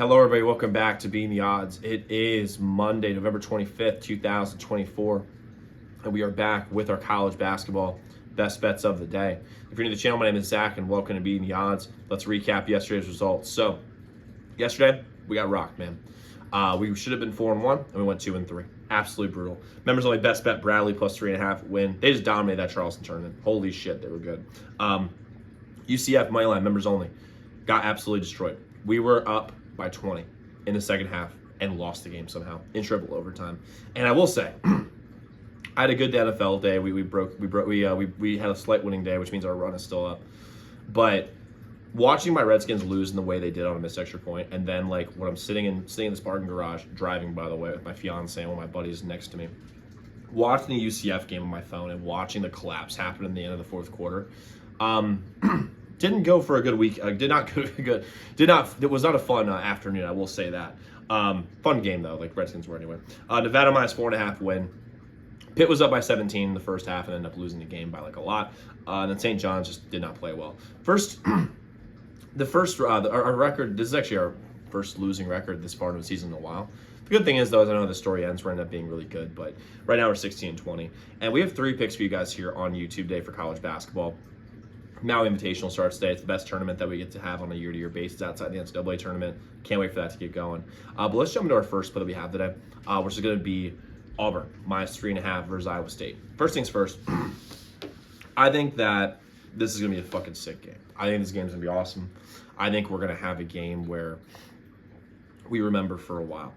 Hello, everybody. Welcome back to Beating the Odds. It is Monday, November 25th, 2024, and we are back with our college basketball best bets of the day. If you're new to the channel, my name is Zach, and welcome to Beating the Odds. Let's recap yesterday's results. So, yesterday, we got rocked, man. We should have been 4-1, and we went 2-3. Absolutely brutal. Members only best bet Bradley plus 3.5 win. They just dominated that Charleston tournament. Holy shit, they were good. UCF moneyline members only got absolutely destroyed. We were up by 20 in the second half and lost the game somehow in triple overtime. And I will say, I had a good NFL day. We had a slight winning day, which means our run is still up. But watching my Redskins lose in the way they did on a missed extra point, and then like when I'm sitting in the Spartan garage, driving by the way with my fiance and one of my buddies next to me, watching the UCF game on my phone and watching the collapse happen in the end of the fourth quarter. Didn't go for a good week. It was not a fun afternoon. I will say that. Fun game though, like Redskins were anyway. Nevada minus 4.5 win. Pitt was up by 17 in the first half and ended up losing the game by like a lot. And then St. John's just did not play well. Our record. This is actually our first losing record this far into the season in a while. The good thing is though, is I know the story ends, we're ended up being really good. But right now we're 16-20, and we have 3 picks for you guys here on YouTube Day for college basketball. Maui Invitational starts today. It's the best tournament that we get to have on a year-to-year basis outside the NCAA tournament. Can't wait for that to get going. But let's jump into our first play that we have today, which is going to be Auburn minus 3.5 versus Iowa State. First things first, I think that this is going to be a fucking sick game. I think this game's going to be awesome. I think we're going to have a game where we remember for a while.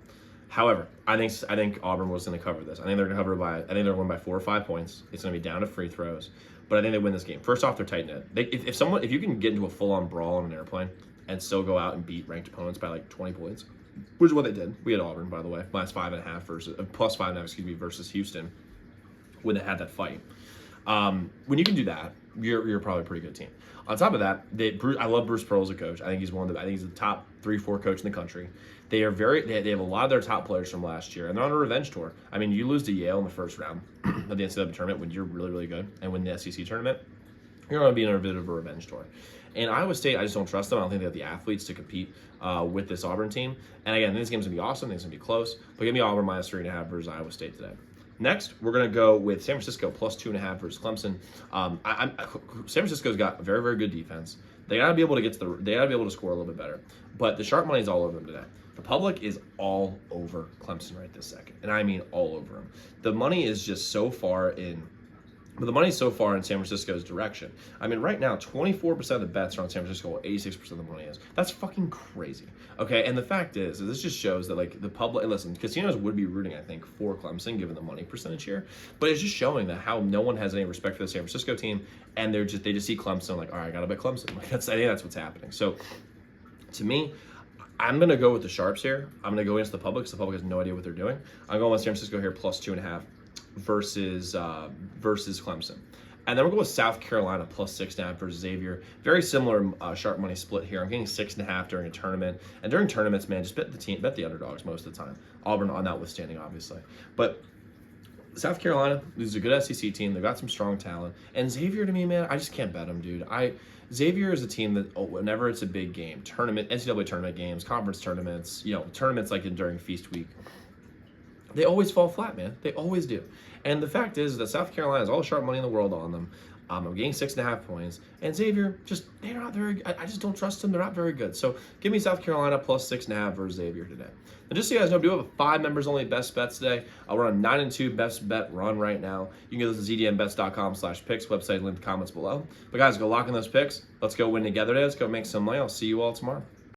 However, I think Auburn was going to cover this. I think they're going to cover by. I think they're going by 4 or 5 points. It's going to be down to free throws, but I think they win this game. First off, they're tight knit. If you can get into a full on brawl on an airplane and still go out and beat ranked opponents by like 20 points, which is what they did. We had Auburn, by the way, minus 5.5 versus plus 5.5, versus Houston when they had that fight. When you can do that, you're probably a pretty good team. On top of that, I love Bruce Pearl as a coach. I think he's the top 3-4 coach in the country. They have a lot of their top players from last year, and they're on a revenge tour. I mean, you lose to Yale in the first round of the NCAA tournament when you're really, really good, and win the SEC tournament, you're going to be in a bit of a revenge tour. And Iowa State, I just don't trust them. I don't think they have the athletes to compete with this Auburn team. And again, this game's going to be awesome. I think it's going to be close. But give me Auburn minus 3.5 versus Iowa State today. Next, we're going to go with San Francisco plus 2.5 versus Clemson. San Francisco's got a very, very good defense. They got to be able to score a little bit better. But the sharp money is all over them today. The public is all over Clemson right this second, and I mean all over them. The money is just so far in. But the money's so far in San Francisco's direction. I mean, right now, 24% of the bets are on San Francisco, while 86% of the money is. That's fucking crazy. Okay, and the fact is, this just shows that, like, the public, listen, casinos would be rooting, I think, for Clemson, given the money percentage here. But it's just showing that how no one has any respect for the San Francisco team, and they just see Clemson, like, all right, I gotta bet Clemson. Like, I think that's what's happening. So, to me, I'm going to go with the sharps here. I'm going to go against the public, because the public has no idea what they're doing. I'm going with San Francisco here, plus 2.5. Versus Clemson. And then we'll go with South Carolina plus 6.5 versus Xavier. Very similar sharp money split here. I'm getting 6.5 during a tournament. And during tournaments, man, just bet the underdogs most of the time. Auburn on notwithstanding, obviously. But South Carolina is a good SEC team. They've got some strong talent. And Xavier, to me, man, I just can't bet them, dude. Xavier is a team that whenever it's a big game, NCAA tournament games, conference tournaments, tournaments like during Feast Week, they always fall flat, man. They always do. And the fact is that South Carolina has all the sharp money in the world on them. I'm getting 6.5 points. And Xavier, they're not very good. I just don't trust them. They're not very good. So give me South Carolina plus 6.5 versus Xavier today. And just so you guys know, we do have a 5 members only best bets today. We're on a 9-2 best bet run right now. You can go to zdmbets.com/picks, website link in the comments below. But guys, go lock in those picks. Let's go win together today. Let's go make some money. I'll see you all tomorrow.